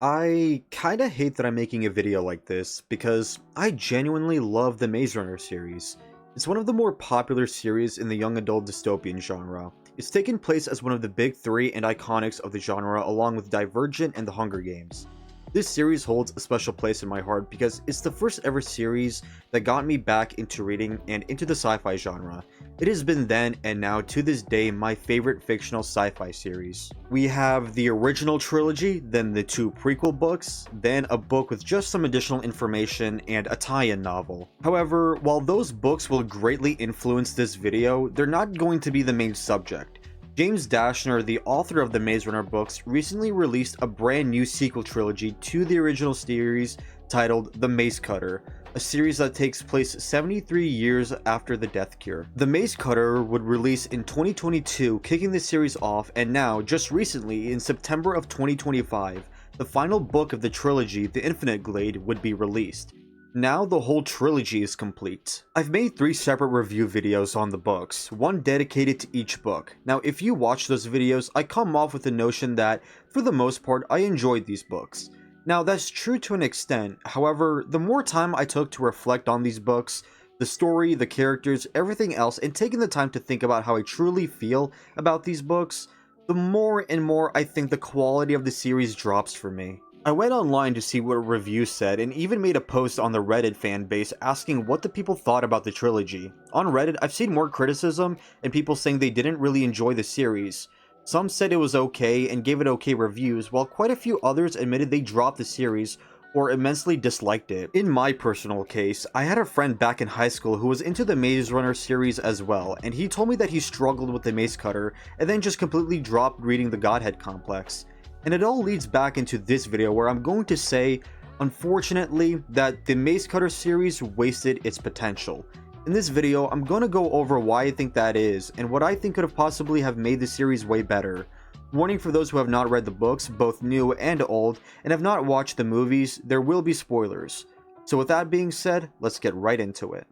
I kinda hate that I'm making a video like this because I genuinely love the Maze Runner series. It's one of the more popular series in the young adult dystopian genre. It's taken place as one of the big three and iconics of the genre along with Divergent and The Hunger Games. This series holds a special place in my heart because it's the first ever series that got me back into reading and into the sci-fi genre. It has been then and now to this day my favorite fictional sci-fi series. We have the original trilogy, then the two prequel books, then a book with just some additional information, and a tie-in novel. However, while those books will greatly influence this video, they're not going to be the main subject. James Dashner, the author of the Maze Runner books, recently released a brand new sequel trilogy to the original series titled The Maze Cutter, a series that takes place 73 years after the Death Cure. The Maze Cutter would release in 2022, kicking the series off, and now, just recently, in September of 2025, the final book of the trilogy, The Infinite Glade, would be released. Now the whole trilogy is complete. I've made 3 separate review videos on the books, one dedicated to each book. Now if you watch those videos, I come off with the notion that, for the most part, I enjoyed these books. Now that's true to an extent, however, the more time I took to reflect on these books, the story, the characters, everything else, and taking the time to think about how I truly feel about these books, the more and more I think the quality of the series drops for me. I went online to see what reviews said and even made a post on the Reddit fan base asking what the people thought about the trilogy. On Reddit, I've seen more criticism and people saying they didn't really enjoy the series. Some said it was okay and gave it okay reviews, while quite a few others admitted they dropped the series or immensely disliked it. In my personal case, I had a friend back in high school who was into the Maze Runner series as well, and he told me that he struggled with the Maze Cutter and then just completely dropped reading the Godhead Complex. And it all leads back into this video where I'm going to say, unfortunately, that the Maze Cutter series wasted its potential. In this video, I'm going to go over why I think that is, and what I think could have possibly have made the series way better. Warning for those who have not read the books, both new and old, and have not watched the movies, there will be spoilers. So with that being said, let's get right into it.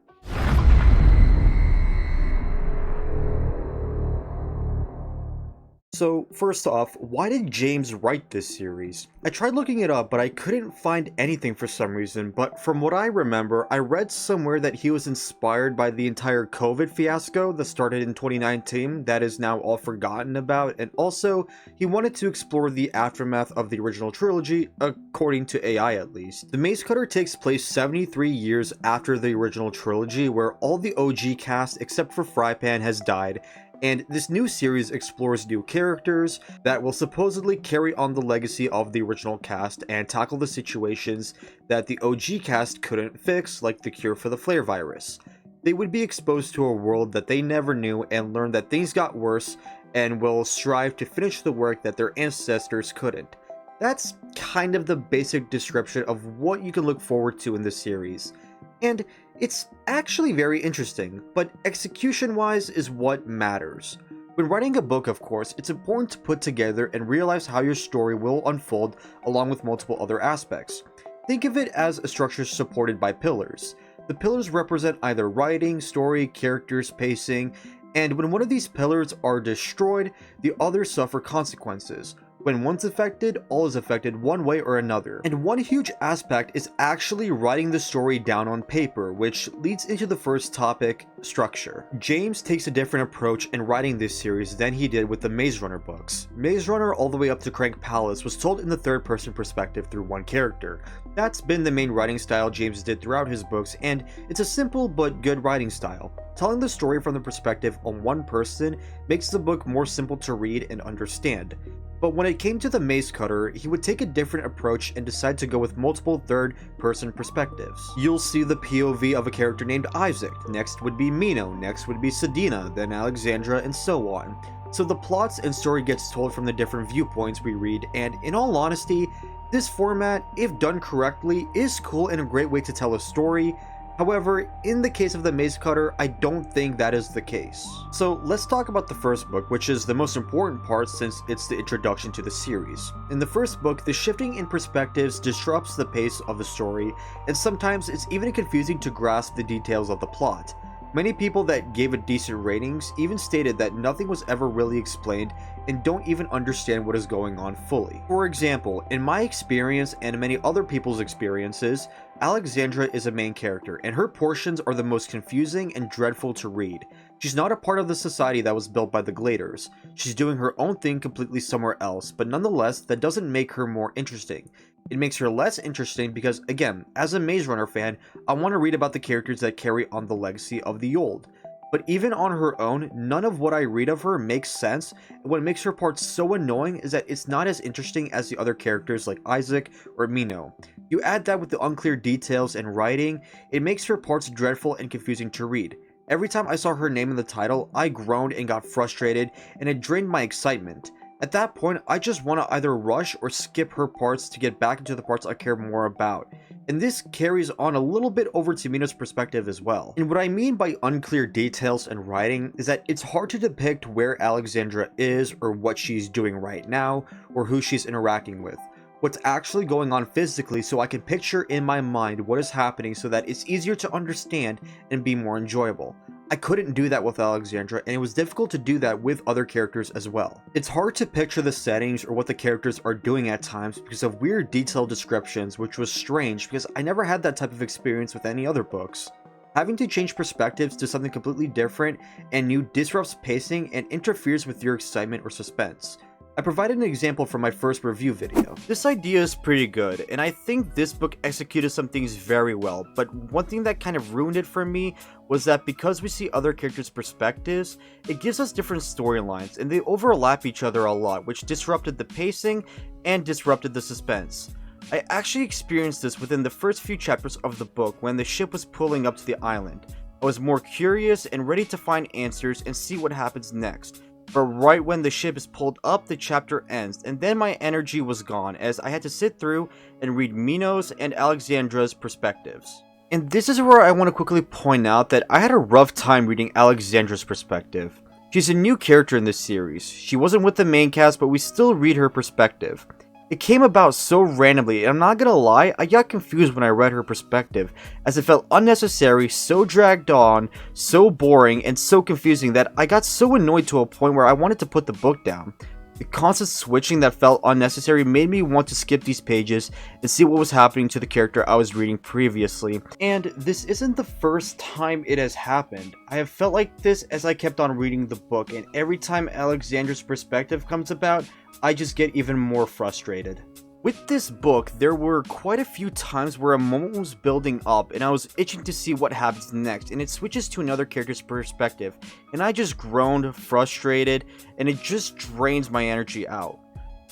So first off, why did James write this series? I tried looking it up, but I couldn't find anything for some reason, but from what I remember, I read somewhere that he was inspired by the entire COVID fiasco that started in 2019 that is now all forgotten about, and also, he wanted to explore the aftermath of the original trilogy, according to AI at least. The Maze Cutter takes place 73 years after the original trilogy, where all the OG cast except for Frypan has died, and this new series explores new characters that will supposedly carry on the legacy of the original cast and tackle the situations that the OG cast couldn't fix, like the cure for the flare virus. They would be exposed to a world that they never knew and learn that things got worse and will strive to finish the work that their ancestors couldn't. That's kind of the basic description of what you can look forward to in this series. And it's actually very interesting, but execution-wise is what matters. When writing a book, of course, it's important to put together and realize how your story will unfold along with multiple other aspects. Think of it as a structure supported by pillars. The pillars represent either writing, story, characters, pacing, and when one of these pillars are destroyed, the others suffer consequences. When one's affected, all is affected one way or another. And one huge aspect is actually writing the story down on paper, which leads into the first topic, structure. James takes a different approach in writing this series than he did with the Maze Runner books. Maze Runner all the way up to Crank Palace was told in the third-person perspective through one character. That's been the main writing style James did throughout his books, and it's a simple but good writing style. Telling the story from the perspective of one person makes the book more simple to read and understand. But when it came to the Maze Cutter, he would take a different approach and decide to go with multiple third-person perspectives. You'll see the POV of a character named Isaac, next would be Mino, next would be Sedina, then Alexandra, and so on. So the plots and story gets told from the different viewpoints we read, and in all honesty, this format, if done correctly, is cool and a great way to tell a story. However, in the case of the Maze Cutter, I don't think that is the case. So let's talk about the first book, which is the most important part since it's the introduction to the series. In the first book, the shifting in perspectives disrupts the pace of the story, and sometimes it's even confusing to grasp the details of the plot. Many people that gave it decent ratings even stated that nothing was ever really explained and don't even understand what is going on fully. For example, in my experience and many other people's experiences, Alexandra is a main character, and her portions are the most confusing and dreadful to read. She's not a part of the society that was built by the Gladers. She's doing her own thing completely somewhere else, but nonetheless, that doesn't make her more interesting. It makes her less interesting because, again, as a Maze Runner fan, I want to read about the characters that carry on the legacy of the old. But even on her own, none of what I read of her makes sense, and what makes her part so annoying is that it's not as interesting as the other characters like Isaac or Mino. You add that with the unclear details and writing, it makes her parts dreadful and confusing to read. Every time I saw her name in the title, I groaned and got frustrated, and it drained my excitement. At that point, I just want to either rush or skip her parts to get back into the parts I care more about. And this carries on a little bit over to Mina's perspective as well. And what I mean by unclear details and writing is that it's hard to depict where Alexandra is or what she's doing right now or who she's interacting with. What's actually going on physically so I can picture in my mind what is happening so that it's easier to understand and be more enjoyable. I couldn't do that with Alexandra, and it was difficult to do that with other characters as well. It's hard to picture the settings or what the characters are doing at times because of weird detailed descriptions, which was strange because I never had that type of experience with any other books. Having to change perspectives to something completely different and new disrupts pacing and interferes with your excitement or suspense. I provided an example from my first review video. This idea is pretty good, and I think this book executed some things very well, but one thing that kind of ruined it for me was that because we see other characters' perspectives, it gives us different storylines, and they overlap each other a lot, which disrupted the pacing and disrupted the suspense. I actually experienced this within the first few chapters of the book when the ship was pulling up to the island. I was more curious and ready to find answers and see what happens next. But right when the ship is pulled up, the chapter ends, and then my energy was gone as I had to sit through and read Mino's and Alexandra's perspectives. And this is where I want to quickly point out that I had a rough time reading Alexandra's perspective. She's a new character in this series. She wasn't with the main cast, but we still read her perspective. It came about so randomly, and I'm not gonna lie, I got confused when I read her perspective, as it felt unnecessary, so dragged on, so boring, and so confusing that I got so annoyed to a point where I wanted to put the book down. The constant switching that felt unnecessary made me want to skip these pages and see what was happening to the character I was reading previously. And this isn't the first time it has happened. I have felt like this as I kept on reading the book, and every time Alexandra's perspective comes about, I just get even more frustrated. With this book, there were quite a few times where a moment was building up and I was itching to see what happens next, and it switches to another character's perspective, and I just groaned, frustrated, and it just drains my energy out.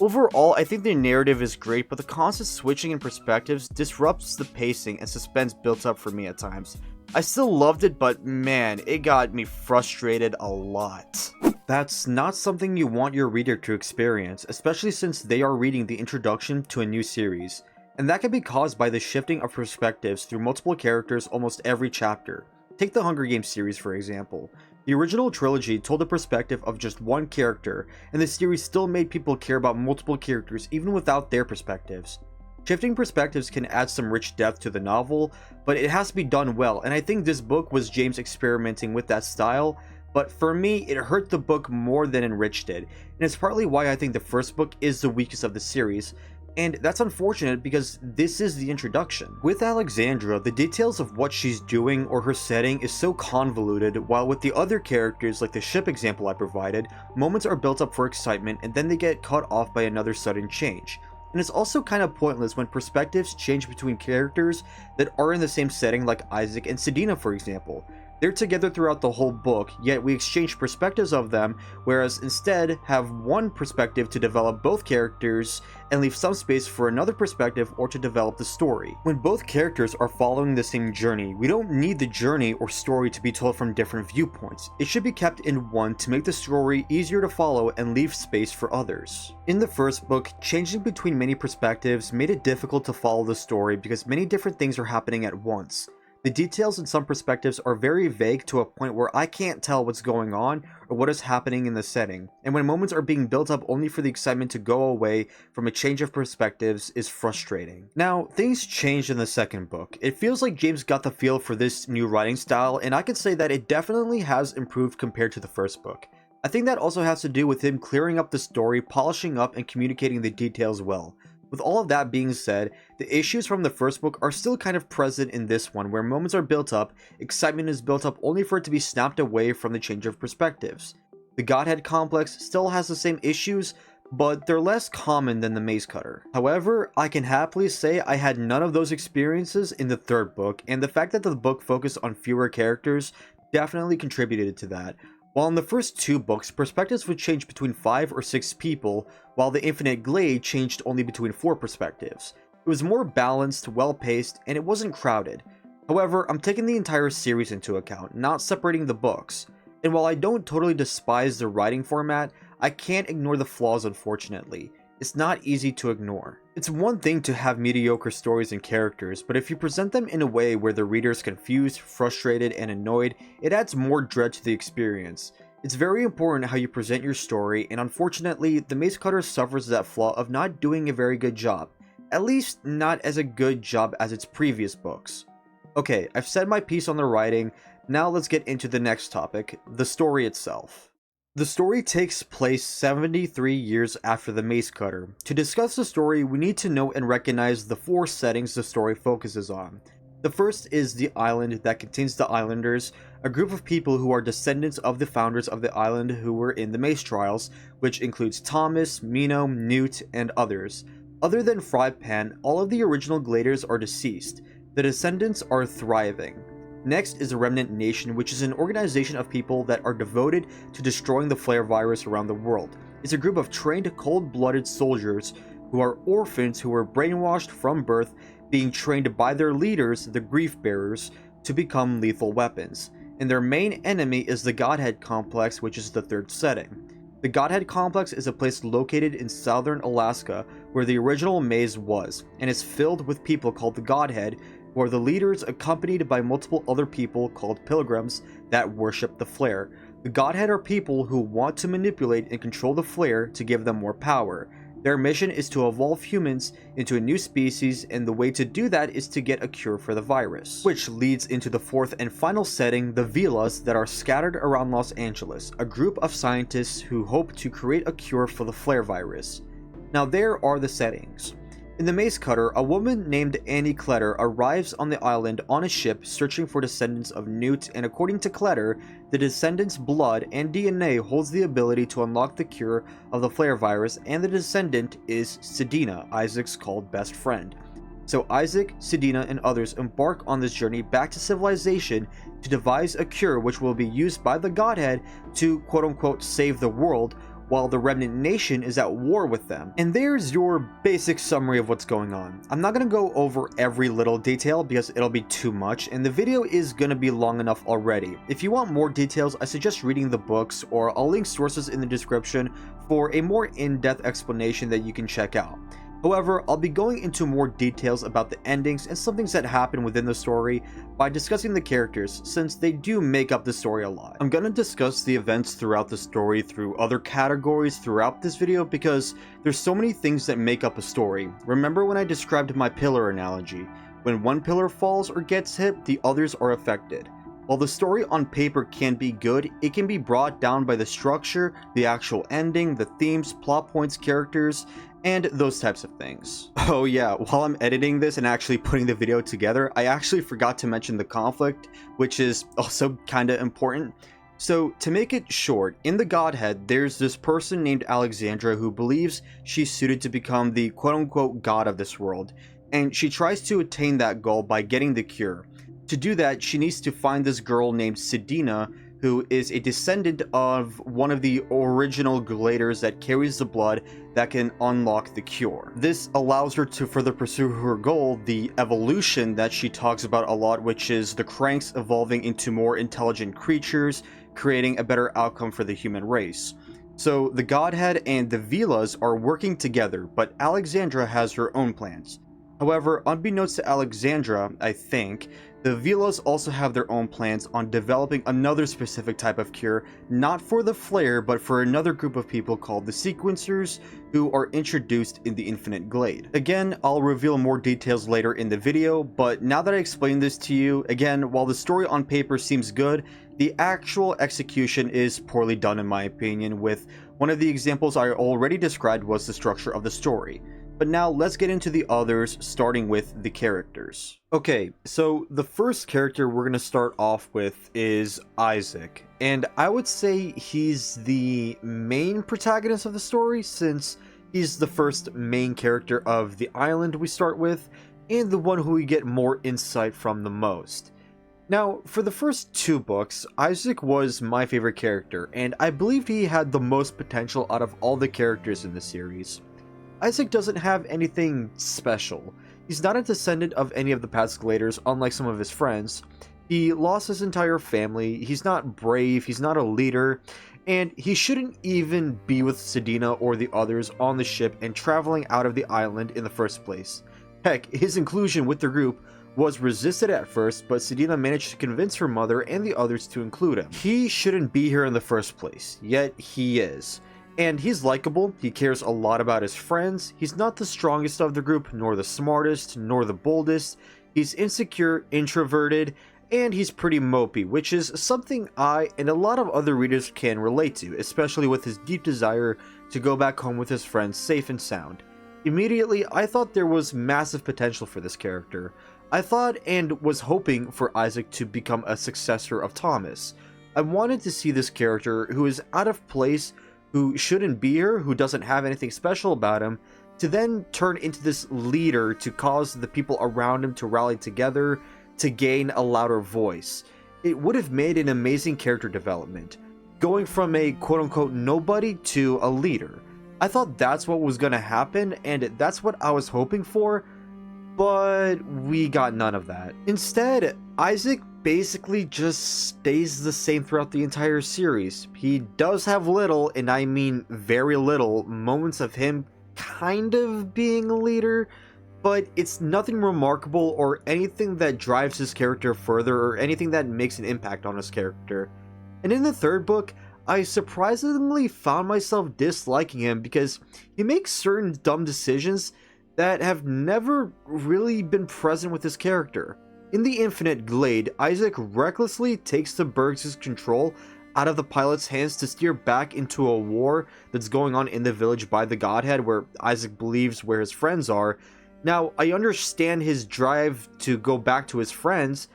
Overall, I think the narrative is great, but the constant switching in perspectives disrupts the pacing and suspense built up for me at times. I still loved it, but man, it got me frustrated a lot. That's not something you want your reader to experience, especially since they are reading the introduction to a new series, and that can be caused by the shifting of perspectives through multiple characters almost every chapter. Take the Hunger Games series for example. The original trilogy told the perspective of just one character, and the series still made people care about multiple characters even without their perspectives. Shifting perspectives can add some rich depth to the novel, but it has to be done well, and I think this book was James experimenting with that style, but for me, it hurt the book more than enriched it, and it's partly why I think the first book is the weakest of the series, and that's unfortunate because this is the introduction. With Alexandra, the details of what she's doing or her setting is so convoluted, while with the other characters, like the ship example I provided, moments are built up for excitement and then they get cut off by another sudden change. And it's also kind of pointless when perspectives change between characters that are in the same setting, like Isaac and Sedina for example. They're together throughout the whole book, yet we exchange perspectives of them, whereas instead have one perspective to develop both characters and leave some space for another perspective or to develop the story. When both characters are following the same journey, we don't need the journey or story to be told from different viewpoints. It should be kept in one to make the story easier to follow and leave space for others. In the first book, changing between many perspectives made it difficult to follow the story because many different things are happening at once. The details in some perspectives are very vague to a point where I can't tell what's going on or what is happening in the setting, and when moments are being built up only for the excitement to go away from a change of perspectives is frustrating. Now, things changed in the second book. It feels like James got the feel for this new writing style, and I could say that it definitely has improved compared to the first book. I think that also has to do with him clearing up the story, polishing up, and communicating the details well. With all of that being said, the issues from the first book are still kind of present in this one, where moments are built up, excitement is built up only for it to be snapped away from the change of perspectives. The Godhead complex still has the same issues, but they're less common than the Maze Cutter. However, I can happily say I had none of those experiences in the third book, and the fact that the book focused on fewer characters definitely contributed to that. While in the first two books, perspectives would change between 5 or 6 people, while the Infinite Glade changed only between 4 perspectives. It was more balanced, well-paced, and it wasn't crowded. However, I'm taking the entire series into account, not separating the books. And while I don't totally despise the writing format, I can't ignore the flaws, unfortunately. It's not easy to ignore. It's one thing to have mediocre stories and characters, but if you present them in a way where the reader is confused, frustrated, and annoyed, it adds more dread to the experience. It's very important how you present your story, and unfortunately, The Maze Cutter suffers that flaw of not doing a very good job. At least, not as a good job as its previous books. Okay, I've said my piece on the writing, now let's get into the next topic, the story itself. The story takes place 73 years after The Maze Cutter. To discuss the story, we need to know and recognize the 4 settings the story focuses on. The first is the island that contains the Islanders, a group of people who are descendants of the founders of the island who were in the Maze Trials, which includes Thomas, Mino, Newt, and others. Other than Frypan, all of the original Gladers are deceased. The descendants are thriving. Next is the Remnant Nation, which is an organization of people that are devoted to destroying the flare virus around the world. It's a group of trained, cold-blooded soldiers who are orphans who were brainwashed from birth, being trained by their leaders, the Grief Bearers, to become lethal weapons. And their main enemy is the Godhead Complex, which is the third setting. The Godhead Complex is a place located in southern Alaska where the original maze was, and is filled with people called the Godhead, who are the leaders accompanied by multiple other people called pilgrims that worship the flare. The Godhead are people who want to manipulate and control the flare to give them more power. Their mission is to evolve humans into a new species, and the way to do that is to get a cure for the virus. Which leads into the fourth and final setting, the Villas that are scattered around Los Angeles, a group of scientists who hope to create a cure for the flare virus. Now there are the settings. In The Maze Cutter, a woman named Annie Kletter arrives on the island on a ship searching for descendants of Newt, and according to Kletter, the descendant's blood and DNA holds the ability to unlock the cure of the flare virus, and the descendant is Sedina, Isaac's called best friend. So Isaac, Sedina, and others embark on this journey back to civilization to devise a cure which will be used by the Godhead to quote-unquote save the world, while the Remnant Nation is at war with them. And there's your basic summary of what's going on. I'm not going to go over every little detail because it'll be too much, and the video is going to be long enough already. If you want more details, I suggest reading the books, or I'll link sources in the description for a more in-depth explanation that you can check out. However, I'll be going into more details about the endings and some things that happen within the story by discussing the characters, since they do make up the story a lot. I'm going to discuss the events throughout the story through other categories throughout this video because there's so many things that make up a story. Remember when I described my pillar analogy? When one pillar falls or gets hit, the others are affected. While the story on paper can be good, it can be brought down by the structure, the actual ending, the themes, plot points, characters, and those types of things. Oh yeah, while I'm editing this and actually putting the video together, I actually forgot to mention the conflict, which is also kinda important. So to make it short, in the Godhead, there's this person named Alexandra who believes she's suited to become the quote-unquote god of this world, and she tries to attain that goal by getting the cure. To do that, she needs to find this girl named Sedina, who is a descendant of one of the original Gladers that carries the blood that can unlock the cure. This allows her to further pursue her goal, the evolution that she talks about a lot, which is the cranks evolving into more intelligent creatures, creating a better outcome for the human race. So the Godhead and the Villas are working together, but Alexandra has her own plans. However, unbeknownst to Alexandra, I think, The Velas also have their own plans on developing another specific type of cure, not for the Flare, but for another group of people called the Sequencers, who are introduced in the Infinite Glade. Again, I'll reveal more details later in the video, but now that I explained this to you, again, while the story on paper seems good, the actual execution is poorly done in my opinion, with one of the examples I already described was the structure of the story. But now let's get into the others, starting with the characters. Okay, so the first character we're going to start off with is Isaac. And I would say he's the main protagonist of the story, since he's the first main character of the island we start with, and the one who we get more insight from the most. Now, for the first 2 books, Isaac was my favorite character, and I believed he had the most potential out of all the characters in the series. Isaac doesn't have anything special. He's not a descendant of any of the past Gladers, unlike some of his friends. He lost his entire family, he's not brave, he's not a leader, and he shouldn't even be with Sedina or the others on the ship and traveling out of the island in the first place. Heck, his inclusion with the group was resisted at first, but Sedina managed to convince her mother and the others to include him. He shouldn't be here in the first place, yet he is. And he's likable, he cares a lot about his friends, he's not the strongest of the group, nor the smartest, nor the boldest, he's insecure, introverted, and he's pretty mopey, which is something I and a lot of other readers can relate to, especially with his deep desire to go back home with his friends safe and sound. Immediately, I thought there was massive potential for this character. I thought and was hoping for Isaac to become a successor of Thomas. I wanted to see this character who is out of place, who shouldn't be here, who doesn't have anything special about him, to then turn into this leader to cause the people around him to rally together to gain a louder voice. It would have made an amazing character development, going from a quote-unquote nobody to a leader. I thought that's what was going to happen, and that's what I was hoping for, but we got none of that. Instead, Isaac basically just stays the same throughout the entire series. He does have little, and I mean very little, moments of him kind of being a leader, but it's nothing remarkable or anything that drives his character further or anything that makes an impact on his character. And in the 3rd book, I surprisingly found myself disliking him because he makes certain dumb decisions that have never really been present with his character. In the Infinite Glade, Isaac recklessly takes the Bergs' control out of the pilot's hands to steer back into a war that's going on in the village by the Godhead, where Isaac believes where his friends are. Now, I understand his drive to go back to his friends,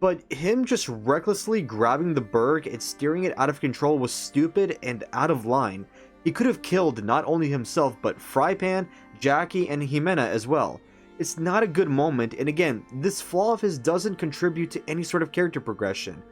but him just recklessly grabbing the Berg and steering it out of control was stupid and out of line. He could have killed not only himself, but Frypan, Jackie, and Jimena as well. It's not a good moment, and again, this flaw of his doesn't contribute to any sort of character progression.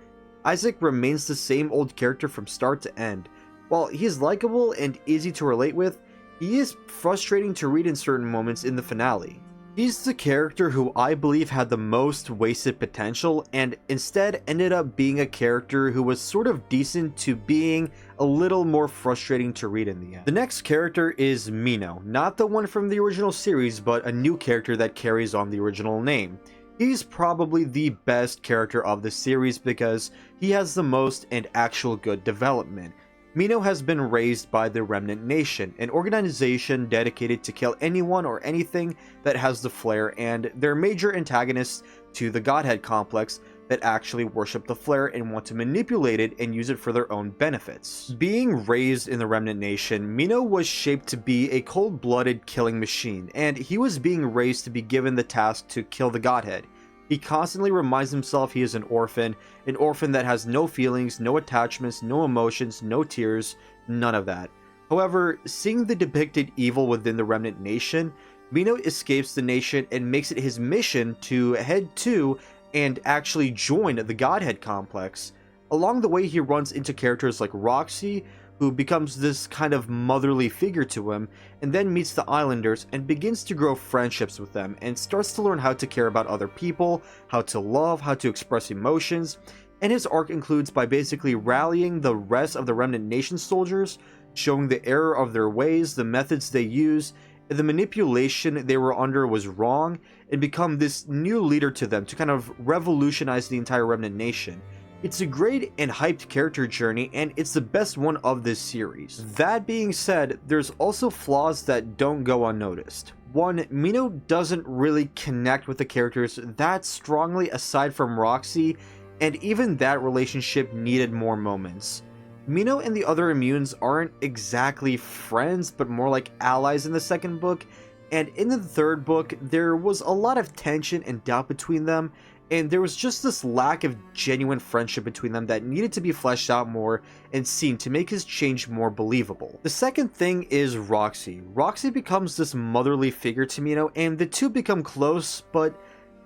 Isaac remains the same old character from start to end. While he is likable and easy to relate with, he is frustrating to read in certain moments in the finale. He's the character who I believe had the most wasted potential, and instead ended up being a character who was sort of decent to being a little more frustrating to read in the end. The next character is Mino, not the one from the original series, but a new character that carries on the original name. He's probably the best character of the series because he has the most and actual good development. Mino has been raised by the Remnant Nation, an organization dedicated to kill anyone or anything that has the flare, and they're major antagonists to the Godhead complex that actually worship the flare and want to manipulate it and use it for their own benefits. Being raised in the Remnant Nation, Mino was shaped to be a cold-blooded killing machine, and he was being raised to be given the task to kill the Godhead. He constantly reminds himself he is an orphan that has no feelings, no attachments, no emotions, no tears, none of that. However, seeing the depicted evil within the Remnant Nation, Mino escapes the nation and makes it his mission to head to and actually join the Godhead complex. Along the way, he runs into characters like Roxy, who becomes this kind of motherly figure to him, and then meets the Islanders and begins to grow friendships with them and starts to learn how to care about other people, how to love, how to express emotions, and his arc includes by basically rallying the rest of the Remnant Nation soldiers, showing the error of their ways, the methods they use, and the manipulation they were under was wrong, and become this new leader to them to kind of revolutionize the entire Remnant Nation. It's a great and hyped character journey, and it's the best one of this series. That being said, there's also flaws that don't go unnoticed. One, Mino doesn't really connect with the characters that strongly aside from Roxy, and even that relationship needed more moments. Mino and the other immunes aren't exactly friends, but more like allies in the second book, and in the third book, there was a lot of tension and doubt between them, and there was just this lack of genuine friendship between them that needed to be fleshed out more and seen to make his change more believable. The second thing is Roxy. Roxy becomes this motherly figure to Mino, and the two become close, but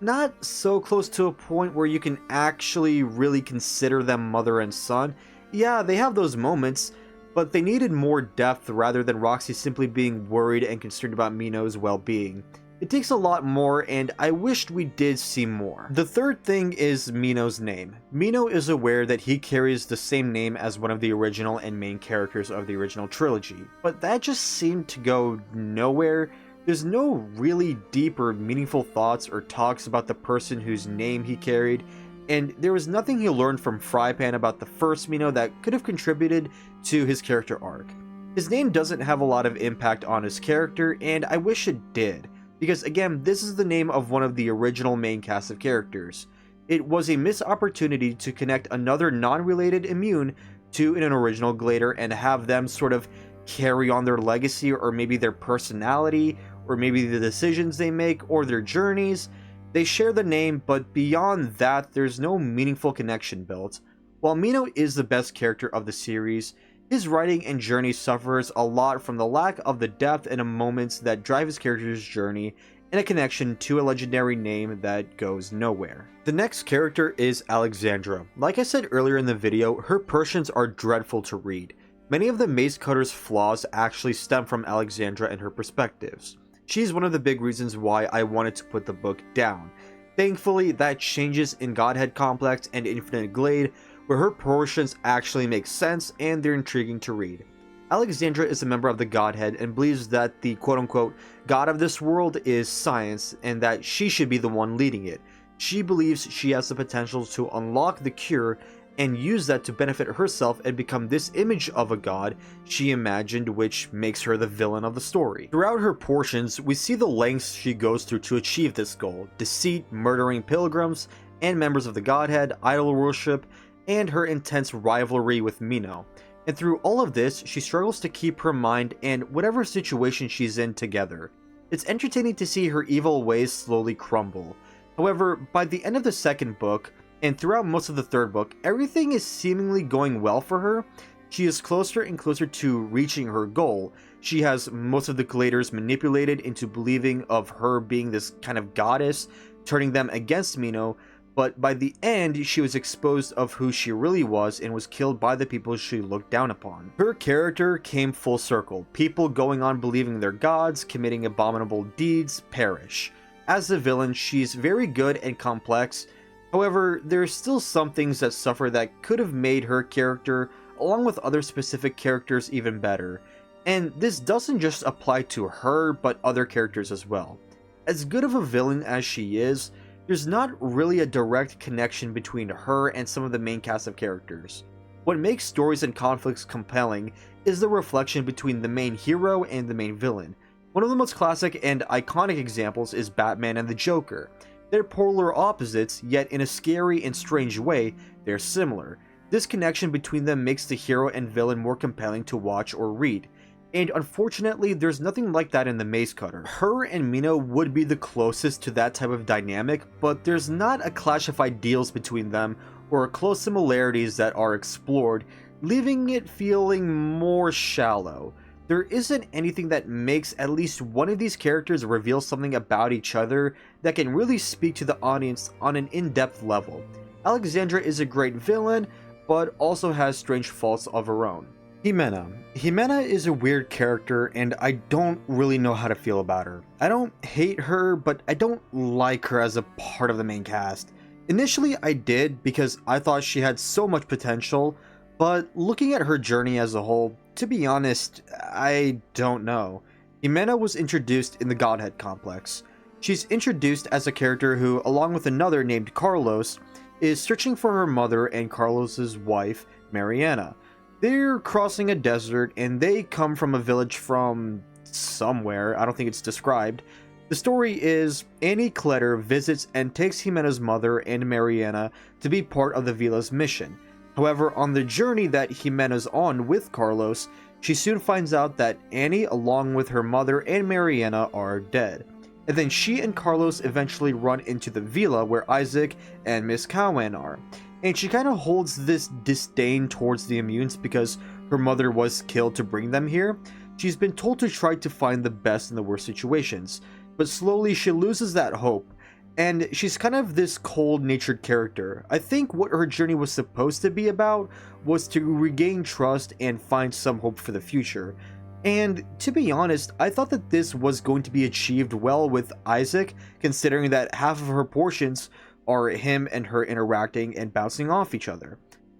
not so close to a point where you can actually really consider them mother and son. Yeah, they have those moments, but they needed more depth rather than Roxy simply being worried and concerned about Mino's well-being. It takes a lot more, and I wished we did see more. The third thing is Mino's name. Mino is aware that he carries the same name as one of the original and main characters of the original trilogy, but that just seemed to go nowhere. There's no really deep or meaningful thoughts or talks about the person whose name he carried, and there was nothing he learned from Frypan about the first Mino that could have contributed to his character arc. His name doesn't have a lot of impact on his character, and I wish it did. Because again, this is the name of one of the original main cast of characters. It was a missed opportunity to connect another non-related immune to an original Glader and have them sort of carry on their legacy, or maybe their personality, or maybe the decisions they make, or their journeys. They share the name, but beyond that, there's no meaningful connection built. While Mino is the best character of the series, his writing and journey suffers a lot from the lack of the depth and moments that drive his character's journey and a connection to a legendary name that goes nowhere. The next character is Alexandra. Like I said earlier in the video, her portions are dreadful to read. Many of the Mace Cutter's flaws actually stem from Alexandra and her perspectives. She's one of the big reasons why I wanted to put the book down. Thankfully, that changes in Godhead Complex and Infinite Glade, where her portions actually make sense and they're intriguing to read. Alexandra is a member of the Godhead and believes that the quote-unquote god of this world is science and that she should be the one leading it. She believes she has the potential to unlock the cure and use that to benefit herself and become this image of a god she imagined, which makes her the villain of the story. Throughout her portions, we see the lengths she goes through to achieve this goal: deceit, murdering pilgrims and members of the Godhead, idol worship, and her intense rivalry with Mino. And through all of this, she struggles to keep her mind and whatever situation she's in together. It's entertaining to see her evil ways slowly crumble. However, by the end of the second book, and throughout most of the third book, everything is seemingly going well for her. She is closer and closer to reaching her goal. She has most of the Gladers manipulated into believing of her being this kind of goddess, turning them against Mino, but by the end, she was exposed of who she really was and was killed by the people she looked down upon. Her character came full circle. People going on believing they're gods, committing abominable deeds, perish. As a villain, she's very good and complex. However, there are still some things that suffer that could have made her character, along with other specific characters, even better. And this doesn't just apply to her, but other characters as well. As good of a villain as she is, there's not really a direct connection between her and some of the main cast of characters. What makes stories and conflicts compelling is the reflection between the main hero and the main villain. One of the most classic and iconic examples is Batman and the Joker. They're polar opposites, yet in a scary and strange way, they're similar. This connection between them makes the hero and villain more compelling to watch or read. And unfortunately, there's nothing like that in the Mace Cutter. Her and Mino would be the closest to that type of dynamic, but there's not a clash of ideals between them or close similarities that are explored, leaving it feeling more shallow. There isn't anything that makes at least one of these characters reveal something about each other that can really speak to the audience on an in-depth level. Alexandra is a great villain, but also has strange faults of her own. Jimena. Jimena is a weird character, and I don't really know how to feel about her. I don't hate her, but I don't like her as a part of the main cast. Initially, I did because I thought she had so much potential, but looking at her journey as a whole, to be honest, I don't know. Jimena was introduced in the Godhead complex. She's introduced as a character who, along with another named Carlos, is searching for her mother and Carlos's wife, Mariana. They're crossing a desert and they come from a village from somewhere, I don't think it's described. The story is Annie Kletter visits and takes Jimena's mother and Mariana to be part of the Vila's mission. However, on the journey that Jimena's on with Carlos, she soon finds out that Annie, along with her mother and Mariana, are dead. And then she and Carlos eventually run into the villa where Isaac and Miss Cowan are. And she kind of holds this disdain towards the immunes because her mother was killed to bring them here. She's been told to try to find the best in the worst situations, but slowly she loses that hope. And she's kind of this cold-natured character. I think what her journey was supposed to be about was to regain trust and find some hope for the future. And to be honest, I thought that this was going to be achieved well with Isaac, considering that half of her portions are him and her interacting and bouncing off each other.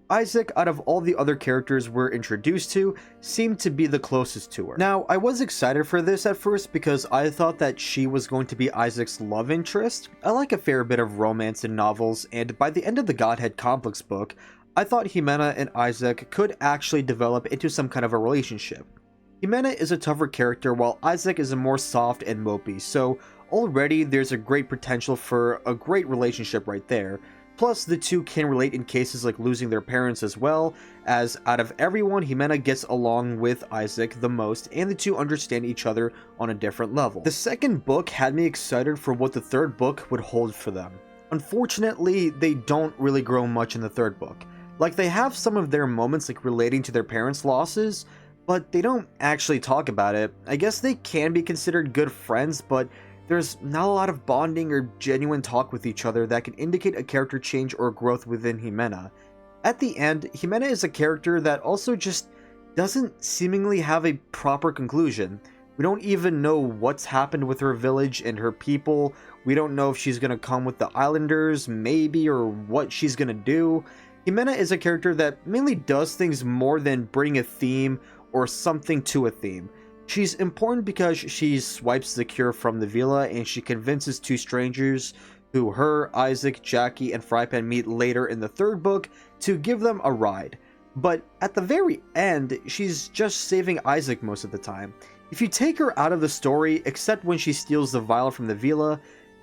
Isaac, out of all the other characters we're introduced to, seemed to be the closest to her. Now, I was excited for this at first because I thought that she was going to be Isaac's love interest. I like a fair bit of romance in novels, and by the end of the Godhead Complex book, I thought Jimena and Isaac could actually develop into some kind of a relationship. Jimena is a tougher character while Isaac is a more soft and mopey, so already there's a great potential for a great relationship right there. Plus, the two can relate in cases like losing their parents as well, as out of everyone, Jimena gets along with Isaac the most, and the two understand each other on a different level. The second book had me excited for what the third book would hold for them. Unfortunately, they don't really grow much in the third book. Like, they have some of their moments like relating to their parents' losses, but they don't actually talk about it. I guess they can be considered good friends, but there's not a lot of bonding or genuine talk with each other that can indicate a character change or growth within Jimena. At the end, Jimena is a character that also just doesn't seemingly have a proper conclusion. We don't even know what's happened with her village and her people. We don't know if she's gonna come with the islanders, maybe, or what she's gonna do. Jimena is a character that mainly does things more than bring a theme or something to a theme. She's important because she swipes the cure from the villa and she convinces two strangers, who her, Isaac, Jackie, and Frypan meet later in the third book, to give them a ride. But at the very end, she's just saving Isaac most of the time. If you take her out of the story, except when she steals the vial from the villa,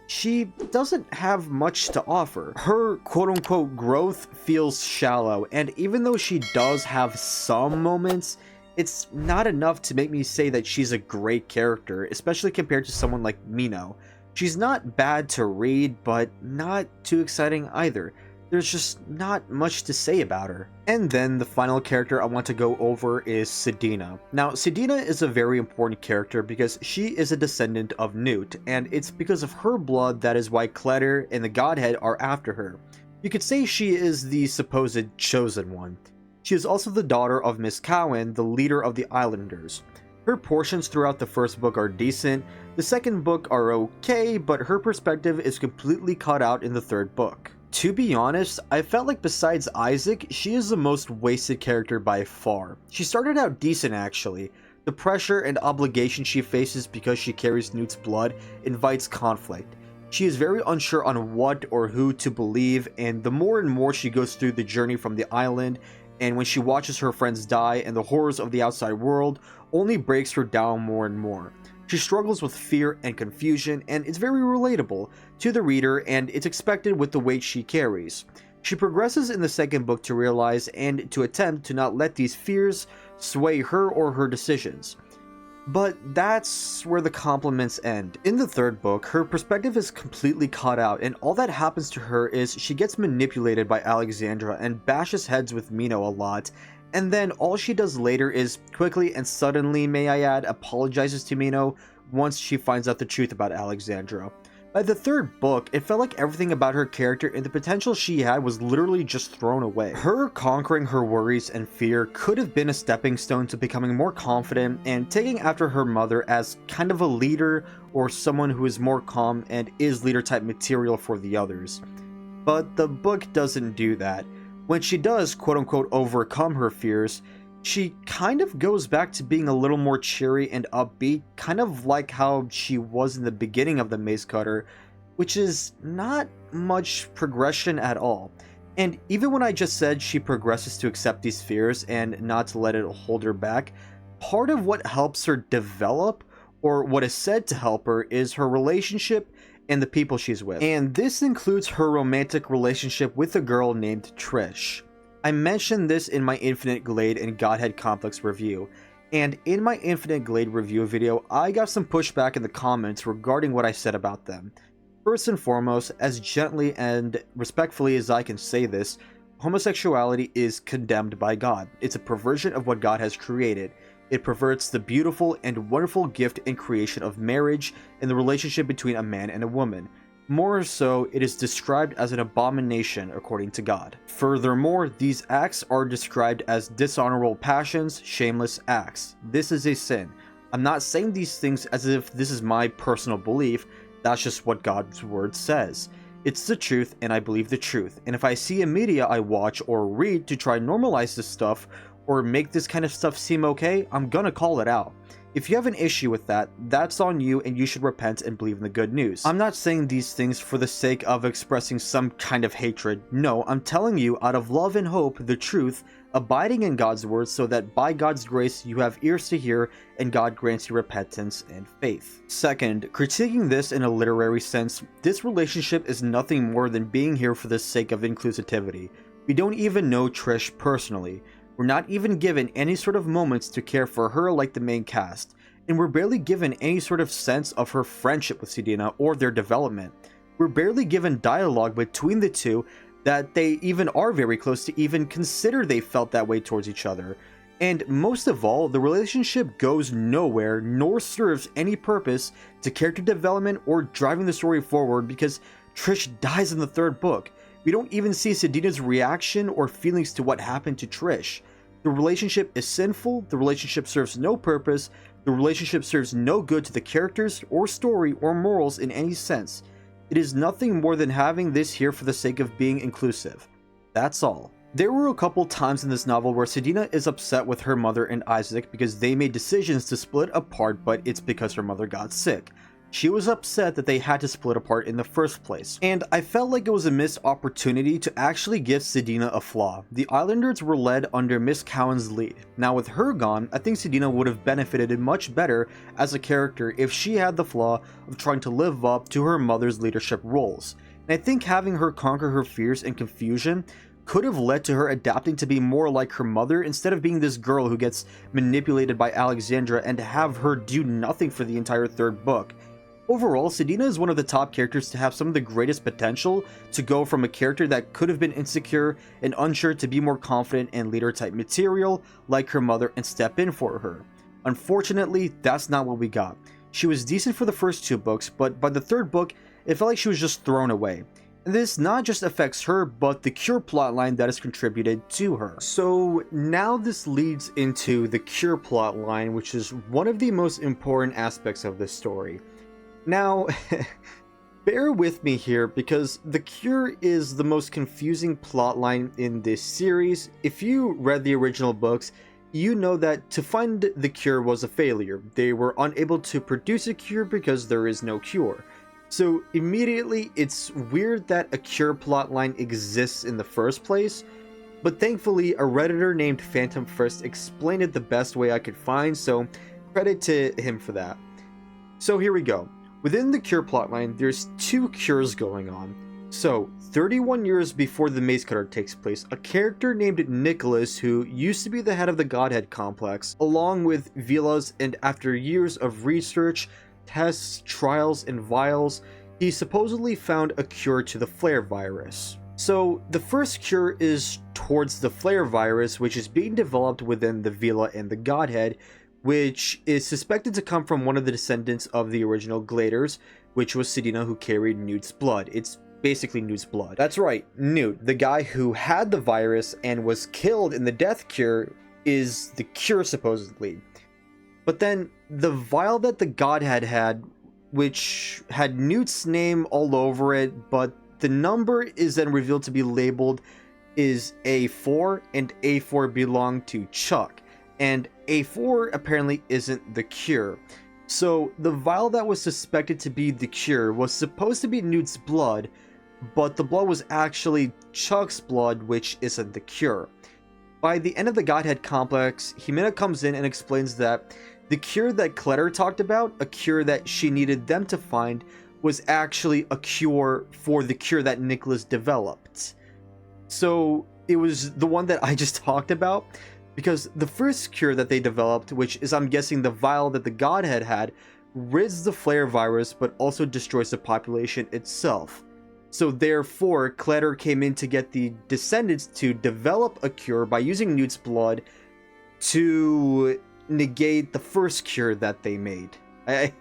she doesn't have much to offer. Her quote-unquote growth feels shallow, and even though she does have some moments, it's not enough to make me say that she's a great character, especially compared to someone like Mino. She's not bad to read, but not too exciting either. There's just not much to say about her. And then the final character I want to go over is Sedina. Now, Sedina is a very important character because she is a descendant of Newt, and it's because of her blood that is why Kletter and the Godhead are after her. You could say she is the supposed chosen one. She is also the daughter of Miss Cowan, the leader of the Islanders. Her portions throughout the first book are decent, the second book are okay, but her perspective is completely cut out in the third book. To be honest, I felt like besides Isaac, she is the most wasted character by far. She started out decent actually. The pressure and obligation she faces because she carries Newt's blood invites conflict. She is very unsure on what or who to believe, and the more and more she goes through the journey from the island, and when she watches her friends die and the horrors of the outside world, only breaks her down more and more. She struggles with fear and confusion, and it's very relatable to the reader, and it's expected with the weight she carries. She progresses in the second book to realize and to attempt to not let these fears sway her or her decisions. But that's where the compliments end. In the third book, her perspective is completely cut out, and all that happens to her is she gets manipulated by Alexandra and bashes heads with Mino a lot, and then all she does later is quickly and suddenly, may I add, apologizes to Mino once she finds out the truth about Alexandra. By the third book, it felt like everything about her character and the potential she had was literally just thrown away. Her conquering her worries and fear could have been a stepping stone to becoming more confident and taking after her mother as kind of a leader or someone who is more calm and is leader type material for the others. But the book doesn't do that. When she does quote unquote overcome her fears, She kind of goes back to being a little more cheery and upbeat, kind of like how she was in the beginning of the Maze Cutter, which is not much progression at all. And even when I just said she progresses to accept these fears and not to let it hold her back, part of what helps her develop, or what is said to help her, is her relationship and the people she's with. And this includes her romantic relationship with a girl named Trish. I mentioned this in my Infinite Glade and Godhead Complex review, and in my Infinite Glade review video, I got some pushback in the comments regarding what I said about them. First and foremost, as gently and respectfully as I can say this, homosexuality is condemned by God. It's a perversion of what God has created. It perverts the beautiful and wonderful gift and creation of marriage and the relationship between a man and a woman. More so, it is described as an abomination according to God. Furthermore, these acts are described as dishonorable passions, shameless acts. This is a sin. I'm not saying these things as if this is my personal belief, that's just what God's word says. It's the truth, and I believe the truth. And if I see a media I watch or read to try and normalize this stuff, or make this kind of stuff seem okay, I'm gonna call it out. If you have an issue with that, that's on you and you should repent and believe in the good news. I'm not saying these things for the sake of expressing some kind of hatred. No, I'm telling you out of love and hope, the truth, abiding in God's word so that by God's grace you have ears to hear and God grants you repentance and faith. Second, critiquing this in a literary sense, this relationship is nothing more than being here for the sake of inclusivity. We don't even know Trish personally. We're not even given any sort of moments to care for her like the main cast, and we're barely given any sort of sense of her friendship with Sedina or their development. We're barely given dialogue between the two that they even are very close to even consider they felt that way towards each other. And most of all, the relationship goes nowhere nor serves any purpose to character development or driving the story forward because Trish dies in the third book. We don't even see Sedina's reaction or feelings to what happened to Trish. The relationship is sinful, the relationship serves no purpose, the relationship serves no good to the characters or story or morals in any sense. It is nothing more than having this here for the sake of being inclusive. That's all. There were a couple times in this novel where Sedina is upset with her mother and Isaac because they made decisions to split apart, but it's because her mother got sick. She was upset that they had to split apart in the first place, and I felt like it was a missed opportunity to actually give Sedina a flaw. The Islanders were led under Miss Cowan's lead. Now with her gone, I think Sedina would have benefited much better as a character if she had the flaw of trying to live up to her mother's leadership roles. And I think having her conquer her fears and confusion could have led to her adapting to be more like her mother instead of being this girl who gets manipulated by Alexandra and to have her do nothing for the entire third book. Overall, Sedina is one of the top characters to have some of the greatest potential to go from a character that could have been insecure and unsure to be more confident and leader type material like her mother and step in for her. Unfortunately, that's not what we got. She was decent for the first two books, but by the third book, it felt like she was just thrown away. And this not just affects her, but the Cure plotline that is contributed to her. So now this leads into the Cure plotline, which is one of the most important aspects of this story. Now, bear with me here because the Cure is the most confusing plotline in this series. If you read the original books, you know that to find the Cure was a failure. They were unable to produce a cure because there is no cure. So immediately, it's weird that a Cure plotline exists in the first place, but thankfully a Redditor named Phantom First explained it the best way I could find, so credit to him for that. So here we go. Within the Cure plotline, there's two cures going on. So, 31 years before the Maze Cutter takes place, a character named Nicholas, who used to be the head of the Godhead Complex, along with Vilas, and after years of research, tests, trials, and vials, he supposedly found a cure to the flare virus. So, the first cure is towards the flare virus, which is being developed within the Vila and the Godhead, which is suspected to come from one of the descendants of the original Gladers, which was Sedina, who carried Newt's blood. It's basically Newt's blood. That's right, Newt, the guy who had the virus and was killed in the death cure, is the cure supposedly. But then, the vial that the Godhead had, which had Newt's name all over it, but the number is then revealed to be labeled is A4, and A4 belonged to Chuck. and A4 apparently isn't the cure. So the vial that was suspected to be the cure was supposed to be Newt's blood, but the blood was actually Chuck's blood, which isn't the cure. By the end of the Godhead complex, Himena comes in and explains that the cure that Clutter talked about, a cure that she needed them to find, was actually a cure for the cure that Nicholas developed. So it was the one that I just talked about, because the first cure that they developed, which is, I'm guessing, the vial that the Godhead had, rids the flare virus but also destroys the population itself. So therefore, Clutter came in to get the Descendants to develop a cure by using Newt's blood to negate the first cure that they made. I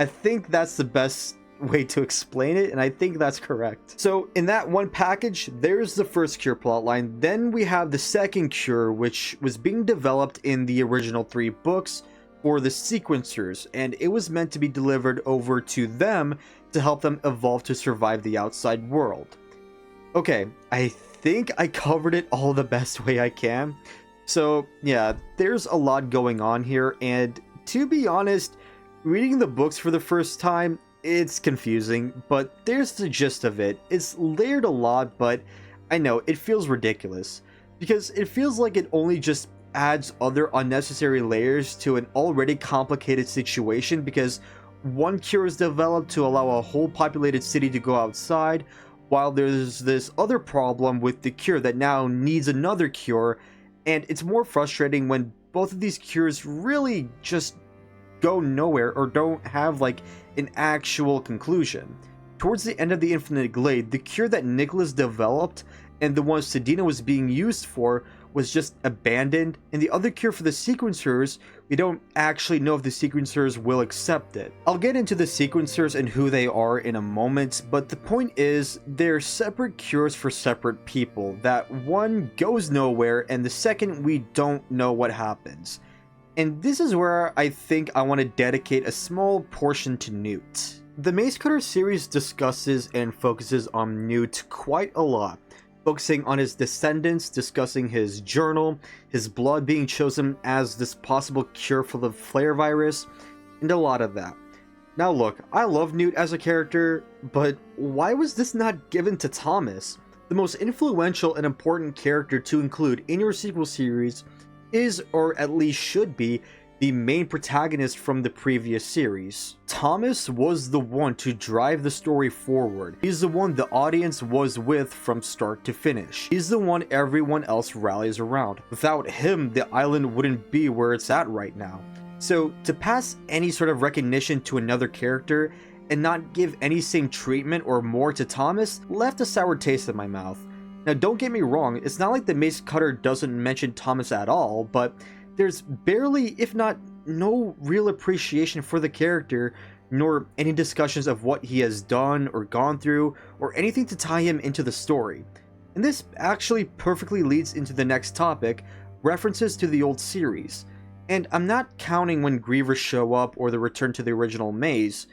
think that's the best way to explain it, and I think that's correct. So in that one package, there's the first cure plotline. Then we have the second cure, which was being developed in the original 3 books for the sequencers, and it was meant to be delivered over to them to help them evolve to survive the outside world. Okay, I think I covered it all the best way I can. So yeah, there's a lot going on here, and to be honest, reading the books for the first time, it's confusing, but there's the gist of it. It's layered a lot, but I know it feels ridiculous, because it feels like it only just adds other unnecessary layers to an already complicated situation, because one cure is developed to allow a whole populated city to go outside, while there's this other problem with the cure that now needs another cure, and it's more frustrating when both of these cures really just go nowhere or don't have like an actual conclusion. Towards the end of the Infinite Glade, the cure that Nicholas developed and the one Sedina was being used for was just abandoned, and the other cure for the sequencers, we don't actually know if the sequencers will accept it. I'll get into the sequencers and who they are in a moment, but the point is, they're separate cures for separate people, that one goes nowhere and the second we don't know what happens. And this is where I think I want to dedicate a small portion to Newt. The Maze Cutter series discusses and focuses on Newt quite a lot, focusing on his descendants, discussing his journal, his blood being chosen as this possible cure for the flare virus, and a lot of that. Now look, I love Newt as a character, but why was this not given to Thomas? The most influential and important character to include in your sequel series is, or at least should be, the main protagonist from the previous series. Thomas was the one to drive the story forward. He's the one the audience was with from start to finish. He's the one everyone else rallies around. Without him, the island wouldn't be where it's at right now. So to pass any sort of recognition to another character and not give any same treatment or more to Thomas left a sour taste in my mouth. Now don't get me wrong, it's not like the Maze Cutter doesn't mention Thomas at all, but there's barely, if not no real appreciation for the character, nor any discussions of what he has done or gone through, or anything to tie him into the story. And this actually perfectly leads into the next topic, references to the old series. And I'm not counting when Grievers show up or the return to the original maze.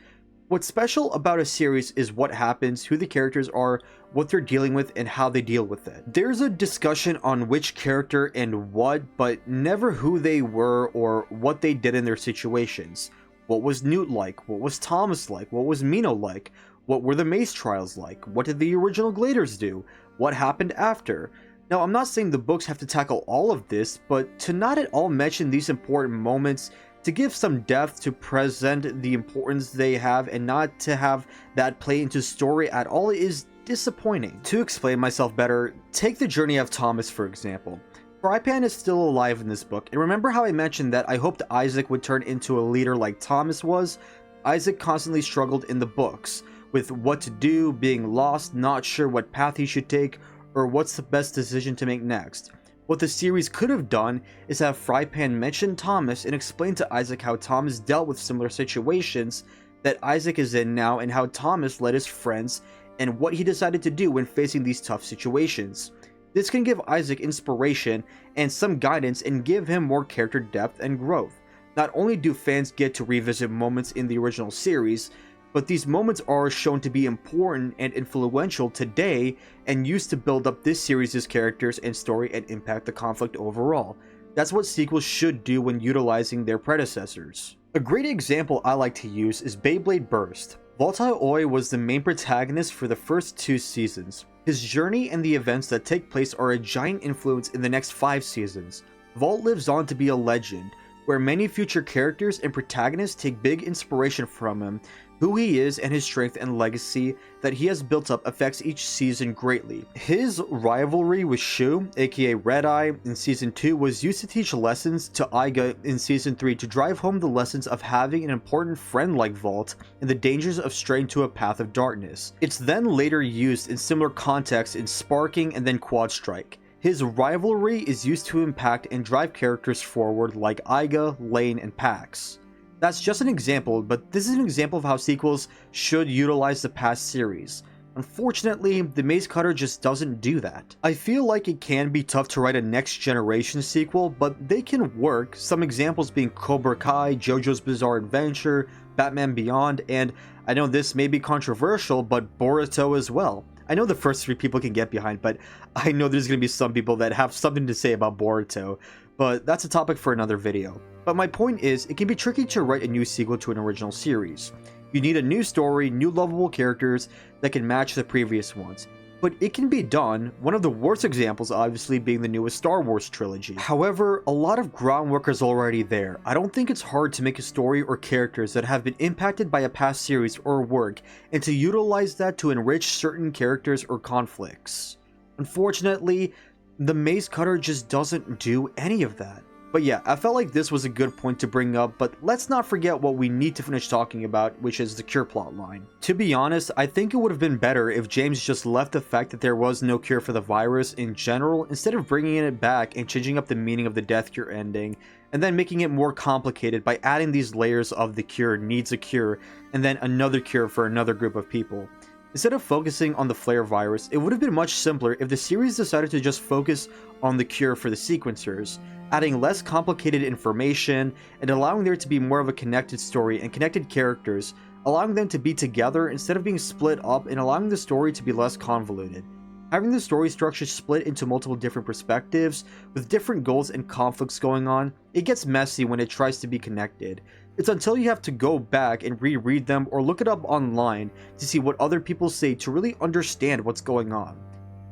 What's special about a series is what happens, who the characters are, what they're dealing with, and how they deal with it. There's a discussion on which character and what, but never who they were or what they did in their situations. What was Newt like? What was Thomas like? What was Mino like? What were the Maze Trials like? What did the original Gladers do? What happened after? Now, I'm not saying the books have to tackle all of this, but to not at all mention these important moments, to give some depth to present the importance they have and not to have that play into story at all is disappointing. To explain myself better, take the journey of Thomas for example. Frypan is still alive in this book, and remember how I mentioned that I hoped Isaac would turn into a leader like Thomas was? Isaac constantly struggled in the books, with what to do, being lost, not sure what path he should take, or what's the best decision to make next. What the series could have done is have Frypan mention Thomas and explain to Isaac how Thomas dealt with similar situations that Isaac is in now and how Thomas led his friends and what he decided to do when facing these tough situations. This can give Isaac inspiration and some guidance and give him more character depth and growth. Not only do fans get to revisit moments in the original series, but these moments are shown to be important and influential today and used to build up this series' characters and story and impact the conflict overall. That's what sequels should do when utilizing their predecessors. A great example I like to use is Beyblade Burst. Voltai Oi was the main protagonist for the first 2 seasons. His journey and the events that take place are a giant influence in the next 5 seasons. Vault lives on to be a legend, where many future characters and protagonists take big inspiration from him. Who he is and his strength and legacy that he has built up affects each season greatly. His rivalry with Shu, aka Red Eye, in Season 2 was used to teach lessons to Aiga in Season 3 to drive home the lessons of having an important friend like Vault and the dangers of straying to a path of darkness. It's then later used in similar contexts in Sparking and then Quad Strike. His rivalry is used to impact and drive characters forward like Aiga, Lane, and Pax. That's just an example, but this is an example of how sequels should utilize the past series. Unfortunately, the Maze Cutter just doesn't do that. I feel like it can be tough to write a next generation sequel, but they can work, some examples being Cobra Kai, JoJo's Bizarre Adventure, Batman Beyond, and I know this may be controversial, but Boruto as well. I know the first 3 people can get behind, but I know there's going to be some people that have something to say about Boruto, but that's a topic for another video. But my point is, it can be tricky to write a new sequel to an original series. You need a new story, new lovable characters that can match the previous ones. But it can be done, one of the worst examples obviously being the newest Star Wars trilogy. However, a lot of groundwork is already there. I don't think it's hard to make a story or characters that have been impacted by a past series or work, and to utilize that to enrich certain characters or conflicts. Unfortunately, the Maze Cutter just doesn't do any of that. But yeah, I felt like this was a good point to bring up, but let's not forget what we need to finish talking about, which is the cure plotline. To be honest, I think it would have been better if James just left the fact that there was no cure for the virus in general, instead of bringing it back and changing up the meaning of the death cure ending, and then making it more complicated by adding these layers of the cure needs a cure, and then another cure for another group of people. Instead of focusing on the flare virus, it would have been much simpler if the series decided to just focus on the cure for the sequencers, adding less complicated information and allowing there to be more of a connected story and connected characters, allowing them to be together instead of being split up, and allowing the story to be less convoluted. Having the story structure split into multiple different perspectives with different goals and conflicts going on, it gets messy when it tries to be connected. It's until you have to go back and reread them or look it up online to see what other people say to really understand what's going on.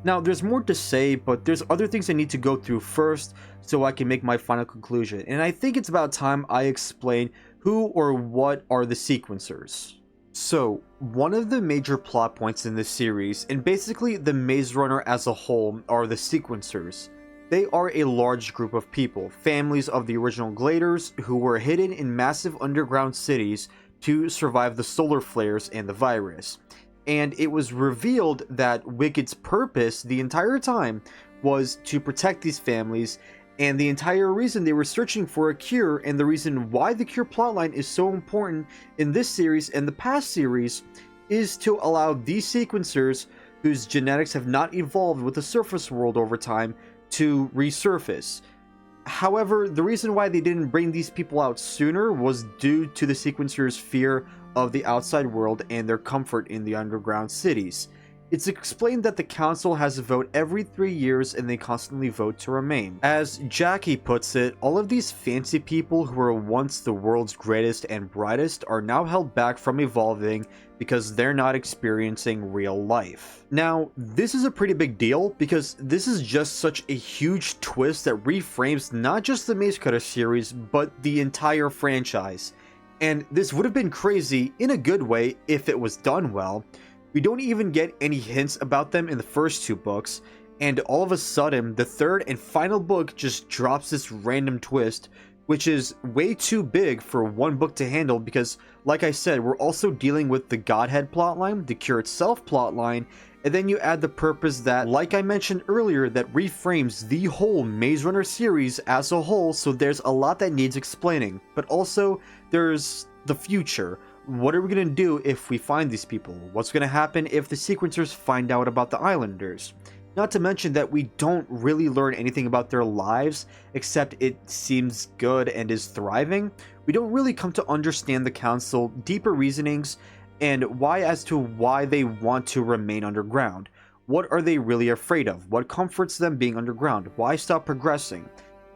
Now, there's more to say, but there's other things I need to go through first so I can make my final conclusion, and I think it's about time I explain who or what are the sequencers. So, one of the major plot points in this series, and basically the Maze Runner as a whole, are the sequencers. They are a large group of people, families of the original Gladers, who were hidden in massive underground cities to survive the solar flares and the virus. And it was revealed that Wicked's purpose the entire time was to protect these families, and the entire reason they were searching for a cure, and the reason why the cure plotline is so important in this series and the past series, is to allow these sequencers, whose genetics have not evolved with the surface world over time, to resurface. However, the reason why they didn't bring these people out sooner was due to the sequencers' fear of the outside world and their comfort in the underground cities. It's explained that the council has a vote every 3 years and they constantly vote to remain. As Jackie puts it, all of these fancy people who were once the world's greatest and brightest are now held back from evolving because they're not experiencing real life. Now, this is a pretty big deal because this is just such a huge twist that reframes not just the Maze Cutter series, but the entire franchise. And this would have been crazy in a good way if it was done well. We don't even get any hints about them in the first 2 books, and all of a sudden, the 3rd and final book just drops this random twist, which is way too big for one book to handle because, like I said, we're also dealing with the Godhead plotline, the Cure itself plotline, and then you add the purpose that, like I mentioned earlier, that reframes the whole Maze Runner series as a whole, so there's a lot that needs explaining. But also, there's the future. What are we going to do if we find these people? What's going to happen if the sequencers find out about the Islanders? Not to mention that we don't really learn anything about their lives, except it seems good and is thriving. We don't really come to understand the council, deeper reasonings, and why they want to remain underground. What are they really afraid of? What comforts them being underground? Why stop progressing?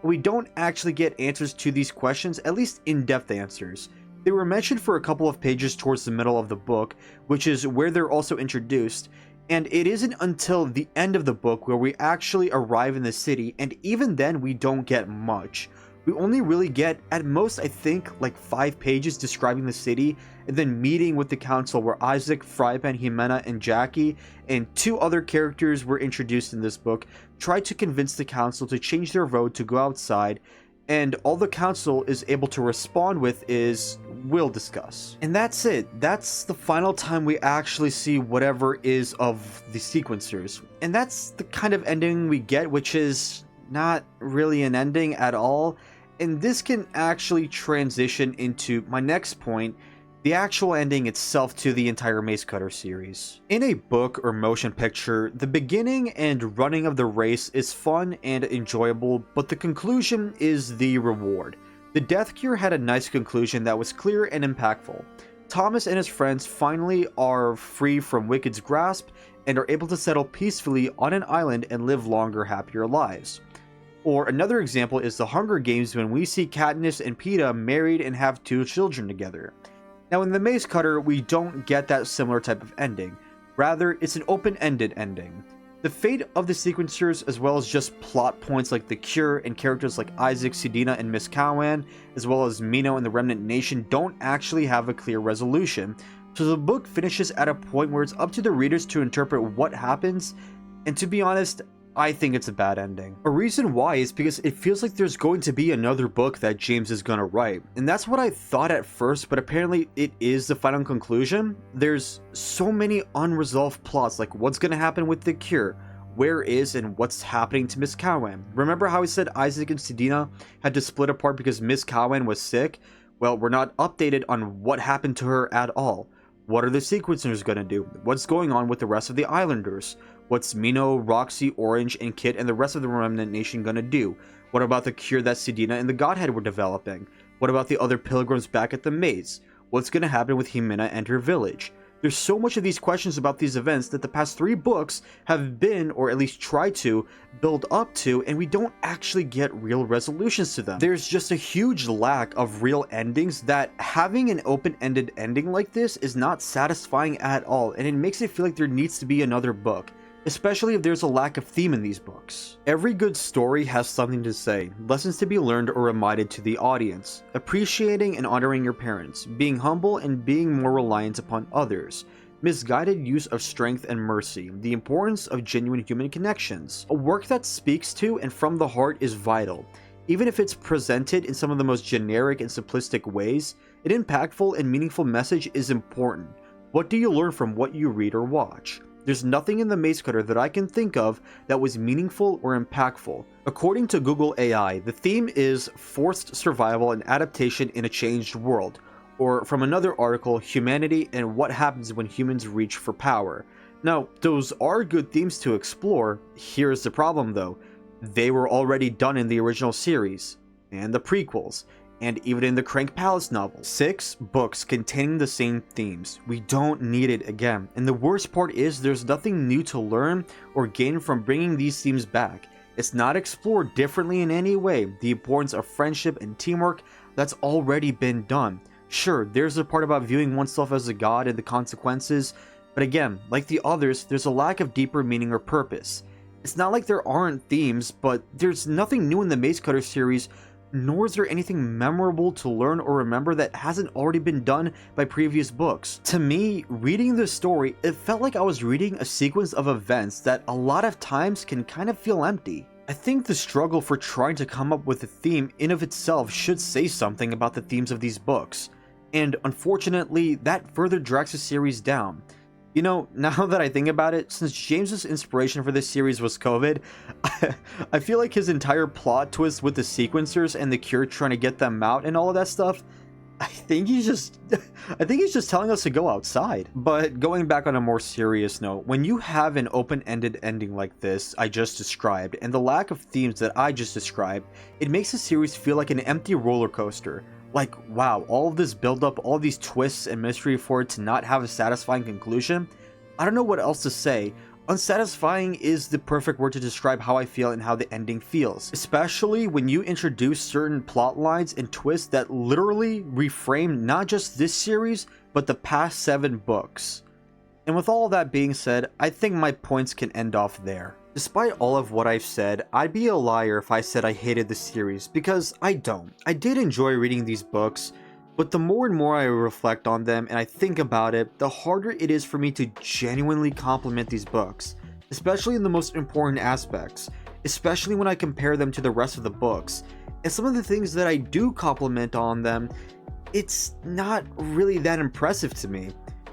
We don't actually get answers to these questions, at least in-depth answers. They were mentioned for a couple of pages towards the middle of the book, which is where they're also introduced, and it isn't until the end of the book where we actually arrive in the city, and even then we don't get much. We only really get, at most I think, like 5 pages describing the city, and then meeting with the council where Isaac, Frypan, Jimena, and Jackie, and 2 other characters were introduced in this book, try to convince the council to change their vote to go outside, and all the council is able to respond with is, "We'll discuss." And that's it. That's the final time we actually see whatever is of the sequencers. And that's the kind of ending we get, which is not really an ending at all. And this can actually transition into my next point, the actual ending itself to the entire Maze Cutter series. In a book or motion picture, the beginning and running of the race is fun and enjoyable, but the conclusion is the reward. The Death Cure had a nice conclusion that was clear and impactful. Thomas and his friends finally are free from Wicked's grasp and are able to settle peacefully on an island and live longer, happier lives. Or another example is the Hunger Games, when we see Katniss and Peeta married and have 2 children together. Now in the Maze Cutter, we don't get that similar type of ending. Rather, it's an open-ended ending. The fate of the sequencers, as well as just plot points like the Cure and characters like Isaac, Sidina, and Miss Cowan, as well as Mino and the Remnant Nation, don't actually have a clear resolution. So the book finishes at a point where it's up to the readers to interpret what happens, and to be honest, I think it's a bad ending. A reason why is because it feels like there's going to be another book that James is gonna write, and that's what I thought at first, but apparently it is the final conclusion. There's so many unresolved plots, like what's gonna happen with the Cure, where is and what's happening to Miss Cowan. Remember how I said Isaac and Sidina had to split apart because Miss Cowan was sick? Well, we're not updated on what happened to her at all. What are the sequencers gonna do? What's going on with the rest of the Islanders? What's Mino, Roxy, Orange, and Kit and the rest of the Remnant Nation gonna do? What about the Cure that Sidina and the Godhead were developing? What about the other pilgrims back at the maze? What's gonna happen with Jimena and her village? There's so much of these questions about these events that the past 3 books have been, or at least tried to, build up to, and we don't actually get real resolutions to them. There's just a huge lack of real endings that having an open-ended ending like this is not satisfying at all, and it makes it feel like there needs to be another book, especially if there's a lack of theme in these books. Every good story has something to say, lessons to be learned or reminded to the audience, appreciating and honoring your parents, being humble and being more reliant upon others, misguided use of strength and mercy, the importance of genuine human connections. A work that speaks to and from the heart is vital. Even if it's presented in some of the most generic and simplistic ways, an impactful and meaningful message is important. What do you learn from what you read or watch? There's nothing in the Maze Cutter that I can think of that was meaningful or impactful. According to Google AI, the theme is forced survival and adaptation in a changed world, or from another article, humanity and what happens when humans reach for power. Now, those are good themes to explore. Here's the problem though. They were already done in the original series, and the prequels, and even in the Crank Palace novel. 6 books containing the same themes. We don't need it again. And the worst part is there's nothing new to learn or gain from bringing these themes back. It's not explored differently in any way. The importance of friendship and teamwork, that's already been done. Sure, there's the part about viewing oneself as a god and the consequences, but again, like the others, there's a lack of deeper meaning or purpose. It's not like there aren't themes, but there's nothing new in the Maze Cutter series, nor is there anything memorable to learn or remember that hasn't already been done by previous books. To me, reading this story, it felt like I was reading a sequence of events that a lot of times can kind of feel empty. I think the struggle for trying to come up with a theme in of itself should say something about the themes of these books, and unfortunately, that further drags the series down. You know, now that I think about it, since James's inspiration for this series was COVID, I feel like his entire plot twist with the sequencers and the Cure trying to get them out and all of that stuff, I think he's just telling us to go outside. But going back on a more serious note, when you have an open-ended ending like this I just described, and the lack of themes that I just described, it makes the series feel like an empty roller coaster. Like, wow, all of this build-up, all these twists and mystery for it to not have a satisfying conclusion? I don't know what else to say, Unsatisfying is the perfect word to describe how I feel and how the ending feels, especially when you introduce certain plot lines and twists that literally reframe not just this series, but the past 7 books. And with all that being said, I think my points can end off there. Despite all of what I've said, I'd be a liar if I said I hated the series, because I don't. I did enjoy reading these books, but the more and more I reflect on them and I think about it, the harder it is for me to genuinely compliment these books, especially in the most important aspects, especially when I compare them to the rest of the books. And some of the things that I do compliment on them, it's not really that impressive to me.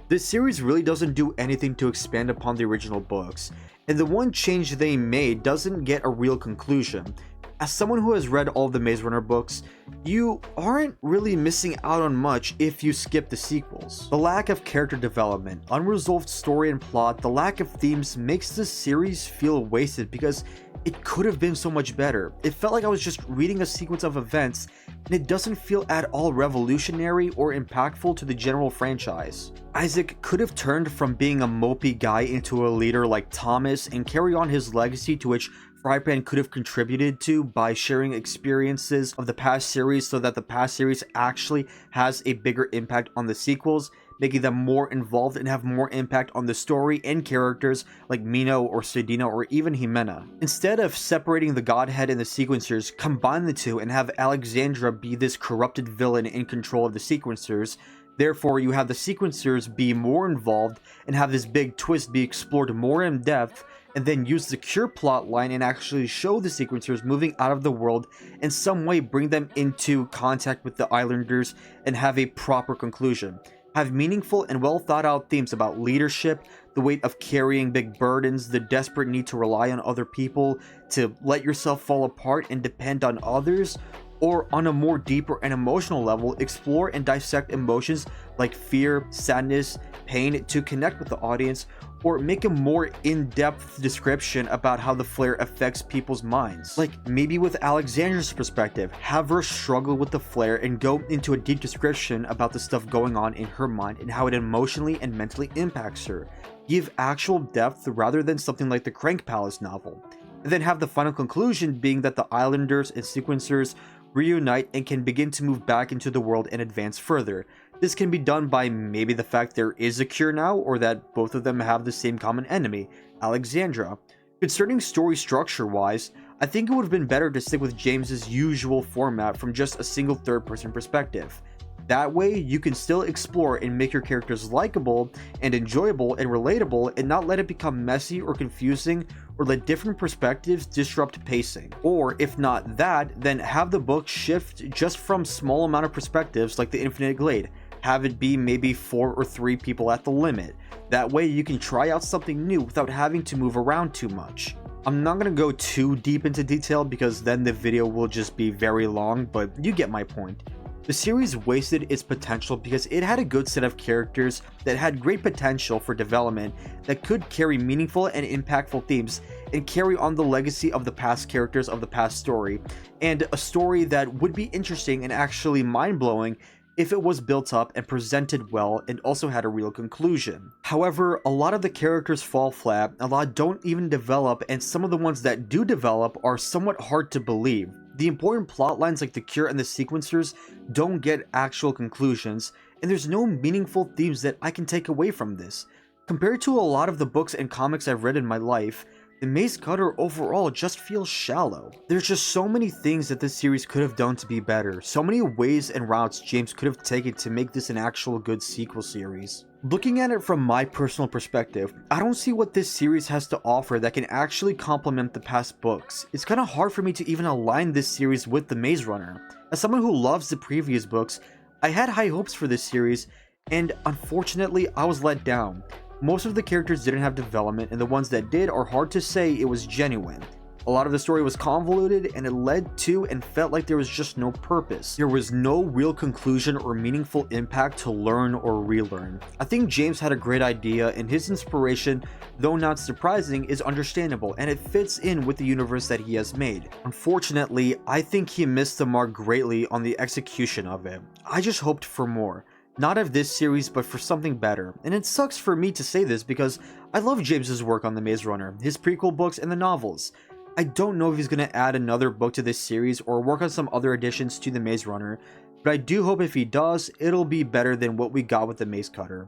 This series really doesn't do anything to expand upon the original books, and the one change they made doesn't get a real conclusion. As someone who has read all of the Maze Runner books, you aren't really missing out on much if you skip the sequels. The lack of character development, unresolved story and plot, the lack of themes makes this series feel wasted because it could have been so much better. It felt like I was just reading a sequence of events, and it doesn't feel at all revolutionary or impactful to the general franchise. Isaac could have turned from being a mopey guy into a leader like Thomas and carry on his legacy, to which Frypan could have contributed to by sharing experiences of the past series so that the past series actually has a bigger impact on the sequels, making them more involved and have more impact on the story and characters like Mino or Sedina or even Jimena. Instead of separating the Godhead and the Sequencers, combine the two and have Alexandra be this corrupted villain in control of the Sequencers. Therefore, you have the Sequencers be more involved and have this big twist be explored more in depth, and then use the Cure plotline and actually show the Sequencers moving out of the world, in some way bring them into contact with the Islanders and have a proper conclusion. Have meaningful and well thought out themes about leadership, the weight of carrying big burdens, the desperate need to rely on other people, to let yourself fall apart and depend on others, or on a more deeper and emotional level, explore and dissect emotions like fear, sadness, pain to connect with the audience, or make a more in-depth description about how the flare affects people's minds. Like maybe with Alexandra's perspective, have her struggle with the flare and go into a deep description about the stuff going on in her mind and how it emotionally and mentally impacts her. Give actual depth rather than something like the Crank Palace novel. And then have the final conclusion being that the Islanders and Sequencers reunite and can begin to move back into the world and advance further. This can be done by maybe the fact there is a cure now, or that both of them have the same common enemy, Alexandra. Concerning story structure wise, I think it would have been better to stick with James's usual format from just a single third-person perspective. That way, you can still explore and make your characters likable and enjoyable and relatable, and not let it become messy or confusing, or let different perspectives disrupt pacing. Or if not that, then have the book shift just from small amount of perspectives like the Infinite Glade. Have it be maybe 4 or 3 people at the limit. That way you can try out something new without having to move around too much. I'm not going to go too deep into detail because then the video will just be very long, but you get my point. The series wasted its potential because it had a good set of characters that had great potential for development that could carry meaningful and impactful themes and carry on the legacy of the past characters of the past story, and a story that would be interesting and actually mind-blowing if it was built up and presented well and also had a real conclusion. However, a lot of the characters fall flat, a lot don't even develop, and some of the ones that do develop are somewhat hard to believe. The important plot lines like the Cure and the Sequencers don't get actual conclusions, and there's no meaningful themes that I can take away from this. Compared to a lot of the books and comics I've read in my life, the Maze Cutter overall just feels shallow. There's just so many things that this series could have done to be better, so many ways and routes James could have taken to make this an actual good sequel series. Looking at it from my personal perspective, I don't see what this series has to offer that can actually complement the past books. It's kind of hard for me to even align this series with The Maze Runner. As someone who loves the previous books, I had high hopes for this series, and unfortunately I was let down. Most of the characters didn't have development, and the ones that did are hard to say it was genuine. A lot of the story was convoluted, and it led to and felt like there was just no purpose. There was no real conclusion or meaningful impact to learn or relearn. I think James had a great idea, and his inspiration, though not surprising, is understandable, and it fits in with the universe that he has made. Unfortunately, I think he missed the mark greatly on the execution of it. I just hoped for more. Not of this series, but for something better. And it sucks for me to say this because I love James's work on the Maze Runner, his prequel books and the novels. I don't know if he's going to add another book to this series or work on some other additions to the Maze Runner, but I do hope if he does, it'll be better than what we got with the Maze Cutter.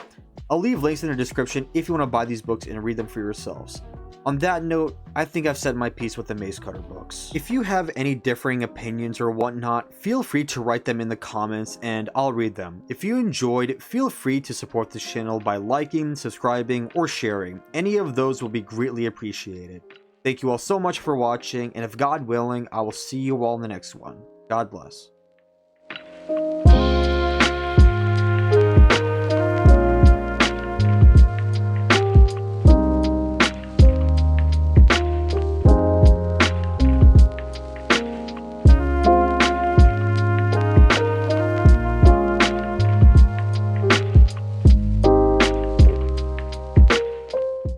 I'll leave links in the description if you want to buy these books and read them for yourselves. On that note, I think I've said my piece with the Maze Cutter books. If you have any differing opinions or whatnot, feel free to write them in the comments and I'll read them. If you enjoyed, feel free to support this channel by liking, subscribing, or sharing. Any of those will be greatly appreciated. Thank you all so much for watching, and if God willing, I will see you all in the next one. God bless.